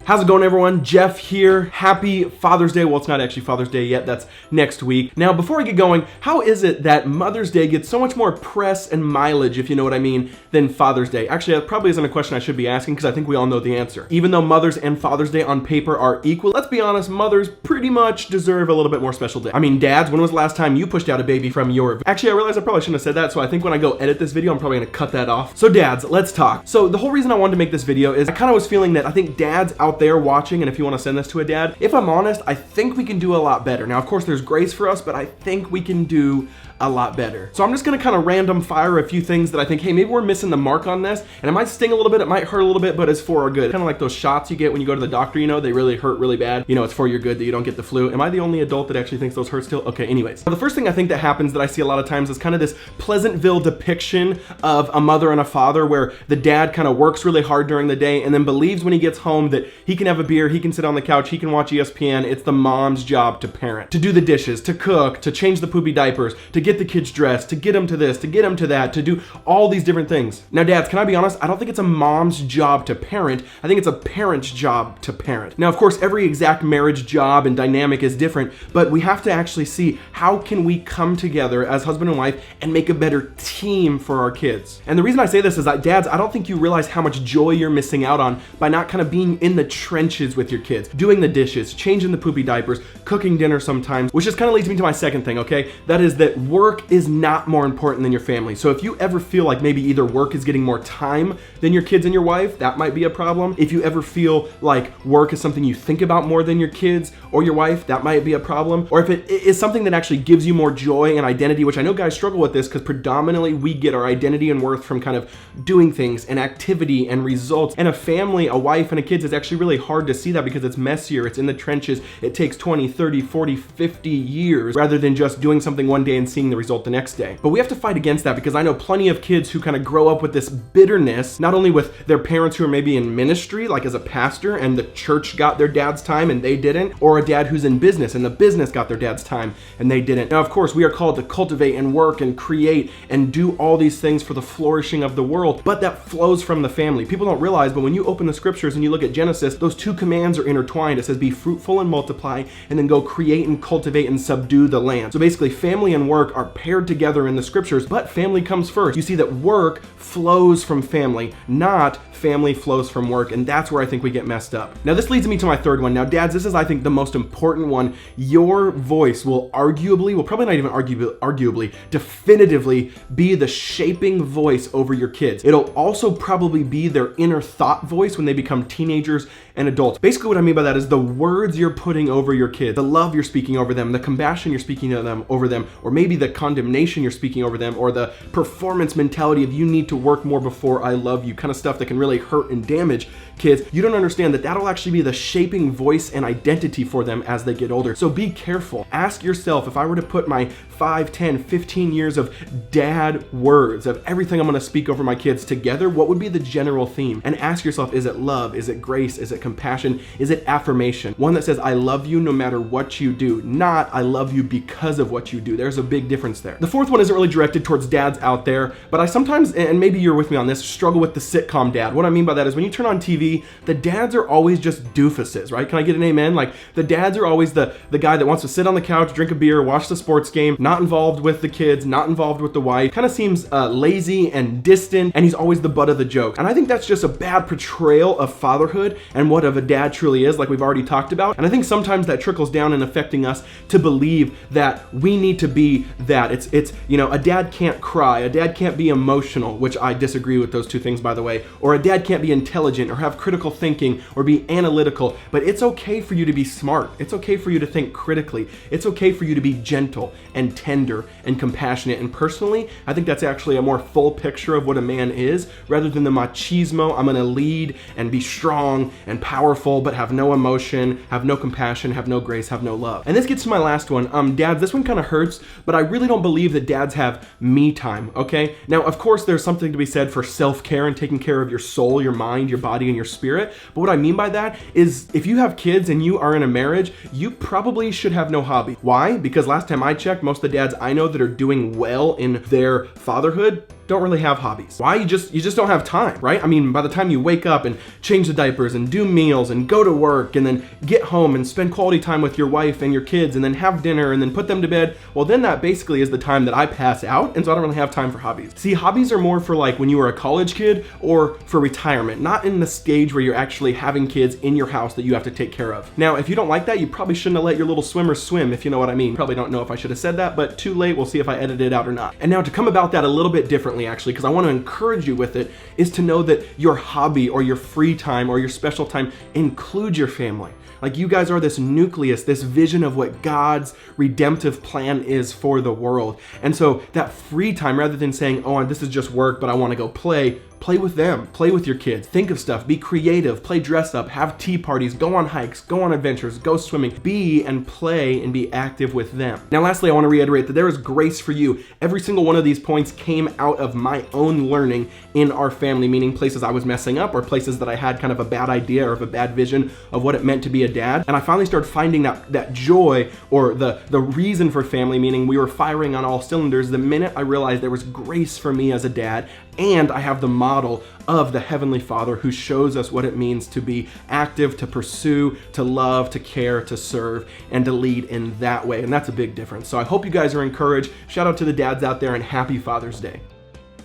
How's it going, everyone? Jeff here. Happy Father's Day. Well, it's not actually Father's Day yet. That's next week. Now, before I get going, how is it that Mother's Day gets so much more press and mileage, if you know what I mean, than Father's Day? Actually, that probably isn't a question I should be asking because I think we all know the answer. Even though Mother's and Father's Day on paper are equal, let's be honest, mothers pretty much deserve a little bit more special day. I mean, dads, when was the last time you pushed out a baby from your... Actually, I realize I probably shouldn't have said that, so I think when I go edit this video, I'm probably gonna cut that off. So dads, let's talk. So the whole reason I wanted to make this video is I kind of was feeling that I think dads out there watching, and if you want to send this to a dad, if I'm honest, I think we can do a lot better. Now, of course, there's grace for us, but I think we can do a lot better. So I'm just gonna kind of random fire a few things that I think, hey, maybe we're missing the mark on this, and it might sting a little bit, it might hurt a little bit, but it's for our good. Kind of like those shots you get when you go to the doctor, you know, they really hurt really bad. You know, it's for your good that you don't get the flu. Am I the only adult that actually thinks those hurt still? Okay, anyways. Now, the first thing I think that happens that I see a lot of times is kind of this Pleasantville depiction of a mother and a father where the dad kind of works really hard during the day and then believes when he gets home that he can have a beer, he can sit on the couch, he can watch ESPN. It's the mom's job to parent, to do the dishes, to cook, to change the poopy diapers, to get the kids dressed, to get them to this, to get them to that, to do all these different things. Now, dads, can I be honest? I don't think it's a mom's job to parent. I think it's a parent's job to parent. Now, of course, every exact marriage job and dynamic is different, but we have to actually see how can we come together as husband and wife and make a better team for our kids. And the reason I say this is that, dads, I don't think you realize how much joy you're missing out on by not kind of being in the trenches with your kids, doing the dishes, changing the poopy diapers, cooking dinner sometimes, which just kind of leads me to my second thing, okay? That is that work is not more important than your family. So if you ever feel like maybe either work is getting more time than your kids and your wife, that might be a problem. If you ever feel like work is something you think about more than your kids or your wife, that might be a problem. Or if it is something that actually gives you more joy and identity, which I know guys struggle with this because predominantly we get our identity and worth from kind of doing things and activity and results. And a family, a wife and a kids is actually really hard to see that because it's messier, it's in the trenches, it takes 20, 30, 40, 50 years rather than just doing something one day and seeing the result the next day. But we have to fight against that because I know plenty of kids who kind of grow up with this bitterness, not only with their parents who are maybe in ministry, like as a pastor, and the church got their dad's time and they didn't, or a dad who's in business and the business got their dad's time and they didn't. Now, of course, we are called to cultivate and work and create and do all these things for the flourishing of the world, but that flows from the family. People don't realize, but when you open the scriptures and you look at Genesis, those two commands are intertwined. It says, be fruitful and multiply, and then go create and cultivate and subdue the land. So basically, family and work are paired together in the scriptures, but family comes first. You see that work flows from family, not family flows from work, and that's where I think we get messed up. Now, this leads me to my third one. Now, dads, this is, I think, the most important one. Your voice will probably not even arguably, definitively be the shaping voice over your kids. It'll also probably be their inner thought voice when they become teenagers and adults. Basically, what I mean by that is the words you're putting over your kids, the love you're speaking over them, the compassion you're speaking to them over them, or maybe the condemnation you're speaking over them, or the performance mentality of you need to work more before I love you, kind of stuff that can really hurt and damage kids. You don't understand that that'll actually be the shaping voice and identity for them as they get older. So be careful. Ask yourself, if I were to put my 5, 10, 15 years of dad words, of everything I'm going to speak over my kids together, what would be the general theme? And ask yourself, is it love? Is it grace? Is it compassion? Is it affirmation? One that says, I love you no matter what you do, not I love you because of what you do. There's a big difference there. The fourth one isn't really directed towards dads out there, but I sometimes, and maybe you're with me on this, struggle with the sitcom dad. What I mean by that is when you turn on TV, the dads are always just doofuses, right? Can I get an amen? Like, the dads are always the guy that wants to sit on the couch, drink a beer, watch the sports game, not involved with the kids, not involved with the wife, kind of seems lazy and distant, and he's always the butt of the joke. And I think that's just a bad portrayal of fatherhood and what of a dad truly is, like we've already talked about. And I think sometimes that trickles down in affecting us to believe that we need to be that. It's you know, a dad can't cry, a dad can't be emotional, which I disagree with those two things, by the way, or a dad can't be intelligent or have critical thinking or be analytical, but it's okay for you to be smart. It's okay for you to think critically. It's okay for you to be gentle and tender and compassionate. And personally, I think that's actually a more full picture of what a man is, rather than the machismo, I'm gonna lead and be strong and powerful, but have no emotion, have no compassion, have no grace, have no love. And this gets to my last one. Dads, this one kind of hurts, but I really don't believe that dads have me time, okay? Now, of course, there's something to be said for self-care and taking care of your soul, your mind, your body, and your spirit. But what I mean by that is if you have kids and you are in a marriage, you probably should have no hobby. Why? Because last time I checked, most of the dads I know that are doing well in their fatherhood don't really have hobbies. Why? You just don't have time, right? I mean, by the time you wake up and change the diapers and do meals and go to work and then get home and spend quality time with your wife and your kids and then have dinner and then put them to bed, well, then that basically is the time that I pass out, and so I don't really have time for hobbies. See, hobbies are more for like when you were a college kid or for retirement, not in the stage where you're actually having kids in your house that you have to take care of. Now, if you don't like that, you probably shouldn't have let your little swimmer swim, if you know what I mean. Probably don't know if I should have said that, but too late. We'll see if I edited it out or not. And now to come about that a little bit differently, actually, because I want to encourage you with it, is to know that your hobby or your free time or your special time includes your family. Like, you guys are this nucleus, this vision of what God's redemptive plan is for the world. And so that free time, rather than saying, oh, this is just work, but I want to go play with them, play with your kids, think of stuff, be creative, play dress up, have tea parties, go on hikes, go on adventures, go swimming, be and play and be active with them. Now, lastly, I want to reiterate that there is grace for you. Every single one of these points came out of my own learning in our family, meaning places I was messing up or places that I had kind of a bad idea or of a bad vision of what it meant to be a dad. And I finally started finding that joy or the reason for family, meaning we were firing on all cylinders the minute I realized there was grace for me as a dad, and I have the model of the Heavenly Father who shows us what it means to be active, to pursue, to love, to care, to serve, and to lead in that way. And that's a big difference. So I hope you guys are encouraged. Shout out to the dads out there and happy Father's Day.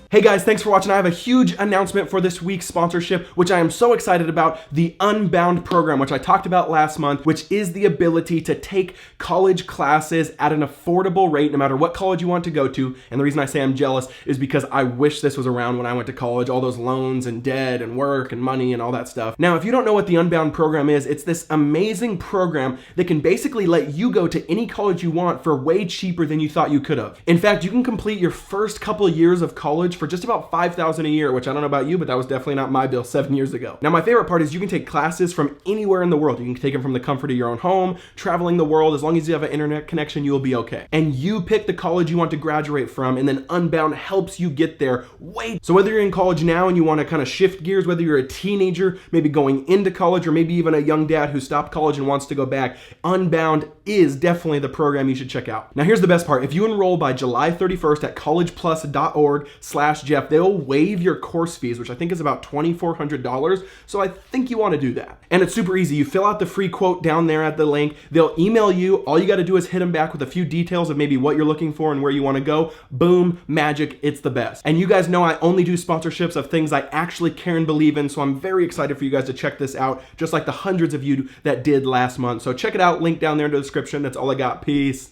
Hey guys, thanks for watching. I have a huge announcement for this week's sponsorship, which I am so excited about, the Unbound program, which I talked about last month, which is the ability to take college classes at an affordable rate, no matter what college you want to go to. And the reason I say I'm jealous is because I wish this was around when I went to college, all those loans and debt and work and money and all that stuff. Now, if you don't know what the Unbound program is, it's this amazing program that can basically let you go to any college you want for way cheaper than you thought you could have. In fact, you can complete your first couple of years of college for just about $5,000 a year, which I don't know about you, but that was definitely not my bill 7 years ago. Now, my favorite part is you can take classes from anywhere in the world. You can take them from the comfort of your own home, traveling the world. As long as you have an internet connection, you will be okay. And you pick the college you want to graduate from, and then Unbound helps you get there. So whether you're in college now and you want to kind of shift gears, whether you're a teenager, maybe going into college, or maybe even a young dad who stopped college and wants to go back, Unbound is definitely the program you should check out. Now, here's the best part. If you enroll by July 31st at collegeplus.org/Jeff, they'll waive your course fees, which I think is about $2,400. So I think you want to do that. And it's super easy. You fill out the free quote down there at the link. They'll email you. All you got to do is hit them back with a few details of maybe what you're looking for and where you want to go. Boom, magic. It's the best. And you guys know I only do sponsorships of things I actually care and believe in. So I'm very excited for you guys to check this out, just like the hundreds of you that did last month. So check it out. Link down there in the description. That's all I got. Peace.